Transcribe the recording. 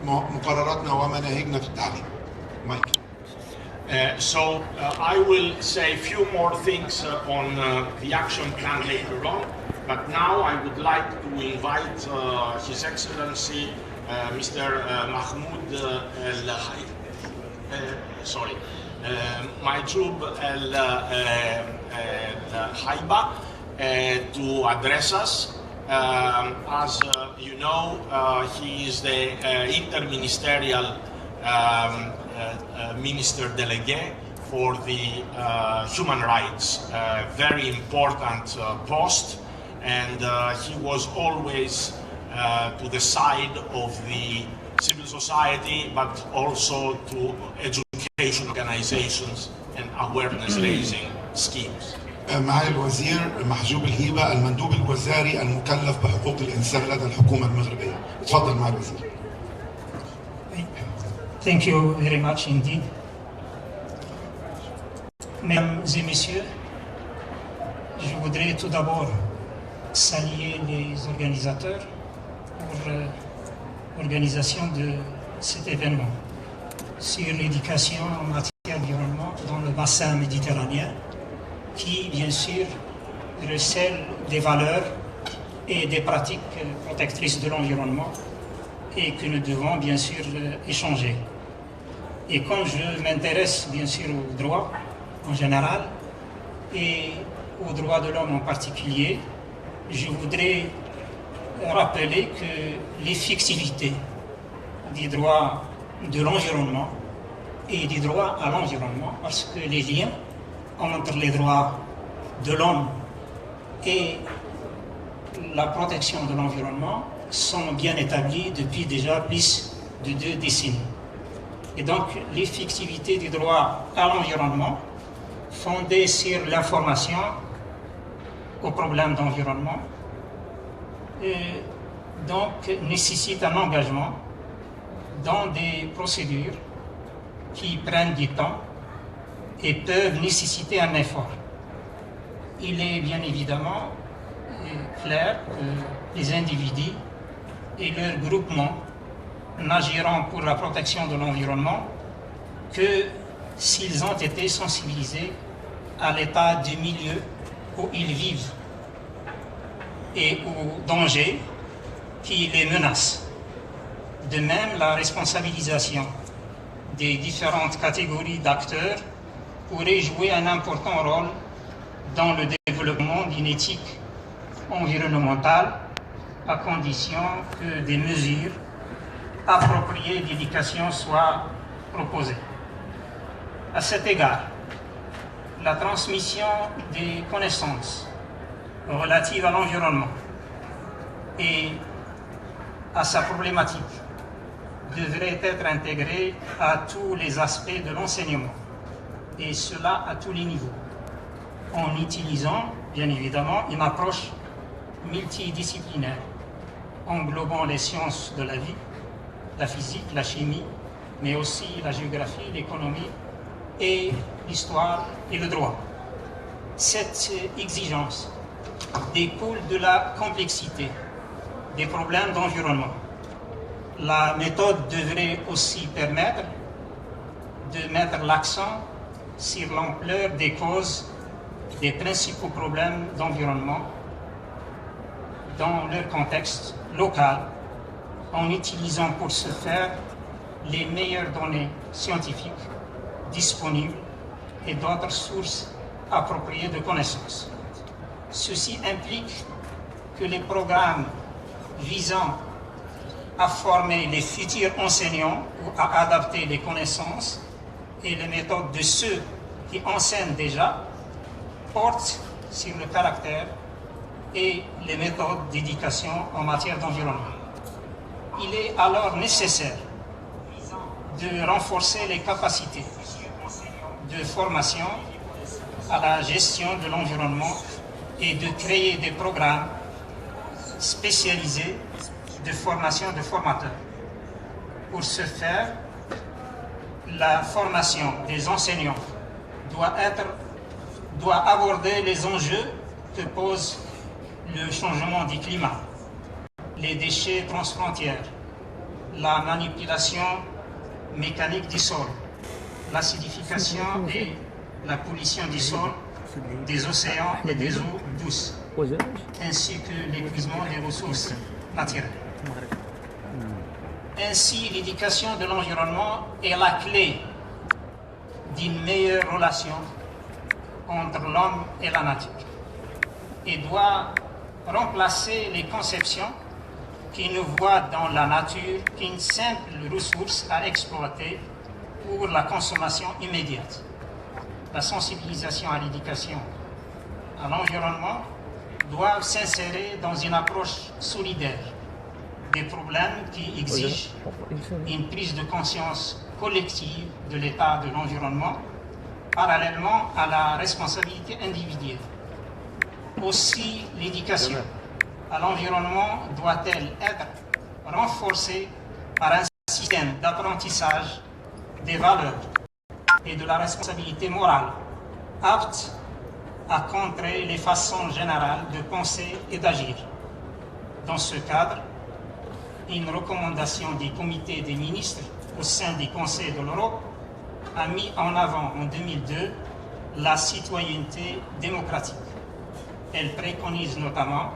مقرراتنا ومناهجنا في التعليم. مايك. I will say a few more things on the action plan later on, but now I would like to invite His Excellency Mr. Mahmoud Majub Haiba to address us. As you know, he is the interministerial Minister Delegate for the human rights, very important post, and he was always to the side of the civil society, but also to education organizations and awareness raising schemes. معالي الوزير محجوب الهيبة المندوب الوزاري المكلف بحقوق الإنسان لدى الحكومة المغربية. تفضل معالي الوزير. Thank you very much indeed. Mesdames et messieurs, je voudrais tout d'abord saluer les organisateurs pour l'organisation de cet événement sur l'éducation en matière d'environnement dans le bassin méditerranéen qui, bien sûr, recèle des valeurs et des pratiques protectrices de l'environnement et que nous devons bien sûr échanger. Et comme je m'intéresse bien sûr aux droits en général et aux droits de l'homme en particulier, je voudrais rappeler que l'effectivité des droits de l'environnement et des droits à l'environnement, parce que les liens entre les droits de l'homme et la protection de l'environnement sont bien établis depuis déjà plus de 2 décennies. Et donc, l'effectivité du droit à l'environnement, fondée sur l'information aux problèmes d'environnement, donc nécessite un engagement dans des procédures qui prennent du temps et peuvent nécessiter un effort. Il est bien évidemment clair que les individus et leurs groupements n'agiront pour la protection de l'environnement que s'ils ont été sensibilisés à l'état du milieu où ils vivent et aux dangers qui les menacent. De même, la responsabilisation des différentes catégories d'acteurs pourrait jouer un important rôle dans le développement d'une éthique environnementale à condition que des mesures appropriées d'éducation soient proposées. À cet égard, la transmission des connaissances relatives à l'environnement et à sa problématique devrait être intégrée à tous les aspects de l'enseignement, et cela à tous les niveaux, en utilisant bien évidemment une approche multidisciplinaire, englobant les sciences de la vie, la physique, la chimie, mais aussi la géographie, l'économie et l'histoire et le droit. Cette exigence découle de la complexité des problèmes d'environnement. La méthode devrait aussi permettre de mettre l'accent sur l'ampleur des causes des principaux problèmes d'environnement dans leur contexte local, en utilisant pour ce faire les meilleures données scientifiques disponibles et d'autres sources appropriées de connaissances. Ceci implique que les programmes visant à former les futurs enseignants ou à adapter les connaissances et les méthodes de ceux qui enseignent déjà portent sur le caractère et les méthodes d'éducation en matière d'environnement. Il est alors nécessaire de renforcer les capacités de formation à la gestion de l'environnement et de créer des programmes spécialisés de formation de formateurs. Pour ce faire, la formation des enseignants doit aborder les enjeux que pose le changement du climat, les déchets transfrontières, la manipulation mécanique du sol, l'acidification et la pollution du sol, des océans et des eaux douces, ainsi que l'épuisement des ressources naturelles. Ainsi, l'éducation de l'environnement est la clé d'une meilleure relation entre l'homme et la nature et doit remplacer les conceptions qui ne voient dans la nature qu'une simple ressource à exploiter pour la consommation immédiate. La sensibilisation à l'éducation à l'environnement doit s'insérer dans une approche solidaire des problèmes qui exigent une prise de conscience collective de l'état de l'environnement parallèlement à la responsabilité individuelle. Aussi, l'éducation à l'environnement doit-elle être renforcée par un système d'apprentissage des valeurs et de la responsabilité morale, apte à contrer les façons générales de penser et d'agir. Dans ce cadre, une recommandation du comité des ministres au sein du Conseil de l'Europe a mis en avant en 2002 la citoyenneté démocratique. Elle préconise notamment